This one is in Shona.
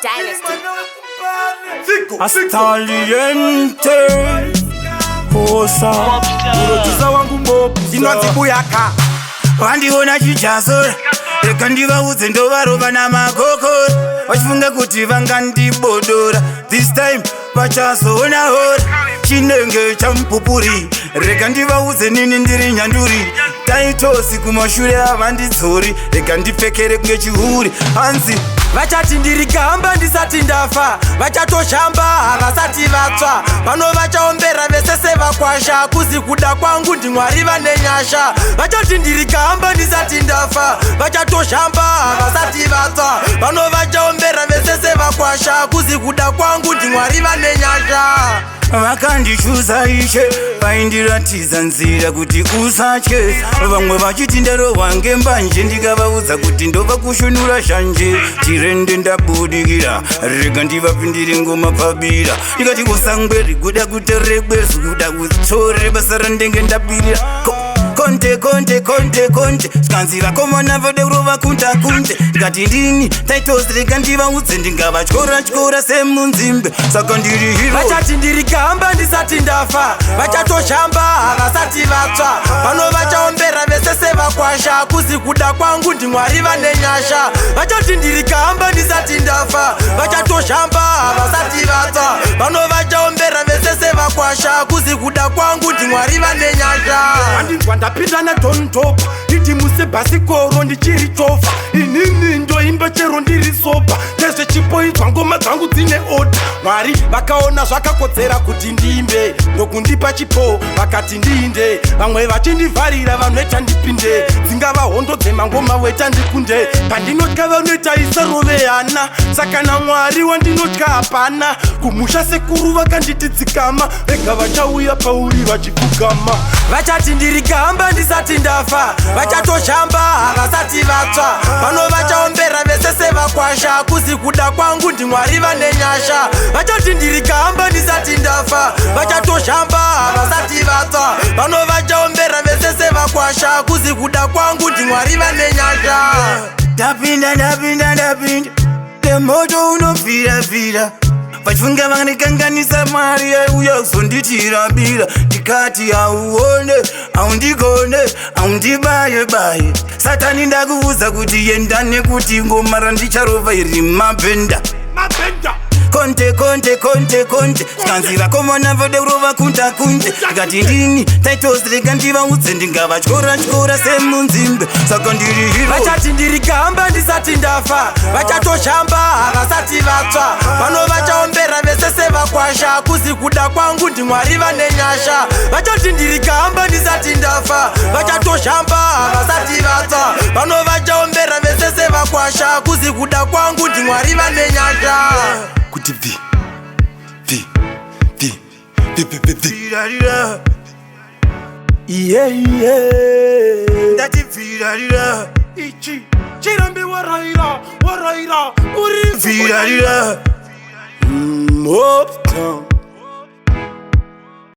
Dynasty. Astaliente Kosa Urotiza wangu mob Inonzi buyaka Wandiona chichasora Reka ndivaudze ndovarova namakoko vachifunga kuti vangandibodora. This time vachazoona hora chinenge chamupupuri. Reka ndivaudze nini ndiri nyanduri. Taitosi kumashure havandidzori. Reka ndipfekere kunge chihuri hanzi vachati ndiri gamba ndisati ndafa. Vachatoshamba havasati vatsva. Pano vachaombera vesese vakwasha. Kuzi kuda kwangu ndimwari vane nyasha. Vachati ndiri gamba ndisati ndafa. Vachatoshamba havasati vatsva. Pano vachaombera vesese vakwasha. Kuzi kuda kwangu ndimwari vane nyasha. vakandichuza ishe vaindiratidza nzira kuti usatye. Vamwe vachiti ndarohwa ngembanje ndikavaudza kuti ndobva kushunura shanje. Tirende ndabudikira rega ndivapindire ngoma pabira. Ndikati usangweri kuda kuterekwezu kuda kutsore basa randenge ndabirira. Konte skanzi vakomana vode kurova kunte. Ndikati ndini taitosi rega ndivaudze ndingavatyora semunzimbe. Saka ndiri hero. Vachati ndiri gamba ndisati ndafa. Vachatoshamba havasati vatsva. Pano vachaombera vesese vakwasha. Kuzi kuda kwangu ndimwari vane nyasha. Vachati ndiri gamba ndisati ndafa. Vachatoshamba havasati vatsva. Pano vachaombera vesese vakwasha. Kuzi kuda kwangu ndimwari vane nyasha. Ndapinda nadontopa iti musebhasikoro ndichiri chofa. Inini ndoimba chero ndiri soba. Ndezvechipoidzwa ngoma dzangu dzine oda. Mwari vakaona zvakakodzera kuti ndimbe ndokundipa chipo vakati ndinde. Vamwe vachindivharira vanoita ndipinde. Dzingava hondo dzemangoma weta ndikunde. Pandinotya vanoita isarovehana. Saka naMwari wandinotya hapana. Kumusha sekuru vakanditi dzikama. Vega vachauya pauri vachipfugama. Vachati ndiri gamba ndisati ndafa. Vachatoshamba havasati vatsva. Pano vachaombera vesese vakwasha. Kuzi kuda kwangu ndimwari vane nyasha. Vachati ndiri gamba ndisati ndafa. Vachatoshamba havasati vatsva. Pano vachaombera vesese vakwasha. Kuzi kuda kwangu ndimwari vane nyasha. Ndapinda Temoto unofira vachifunga vanikanganisa Mwari yauya kuzonditira bira. Ndikati auone aundigone aundibaye. Satani ndakuudza kuti yenda nekuti ngoma randicharova iri mabhenda. Konte skanzi vakomana vode kurova kunte. Ndikati ndini taitosi rega ndivaudze ndingavatyora semunzimbe. Saka ndiri hero. Vachati ndiri gamba ndisati ndafa. Vachatoshamba havasati vatsva. Pano vachaombera vesese vakwasha. Kuzi kuda kwangu ndimwari vane nyasha. Vachati ndiri gamba ndisati ndafa. Vachatoshamba havasati vatsva. Pano vachaombera vesese vakwasha. Kuzi kuda kwangu ndimwari vane nyasha. Kuti vi ndati virarira ichi chirambe waraira uri virarira. Uptown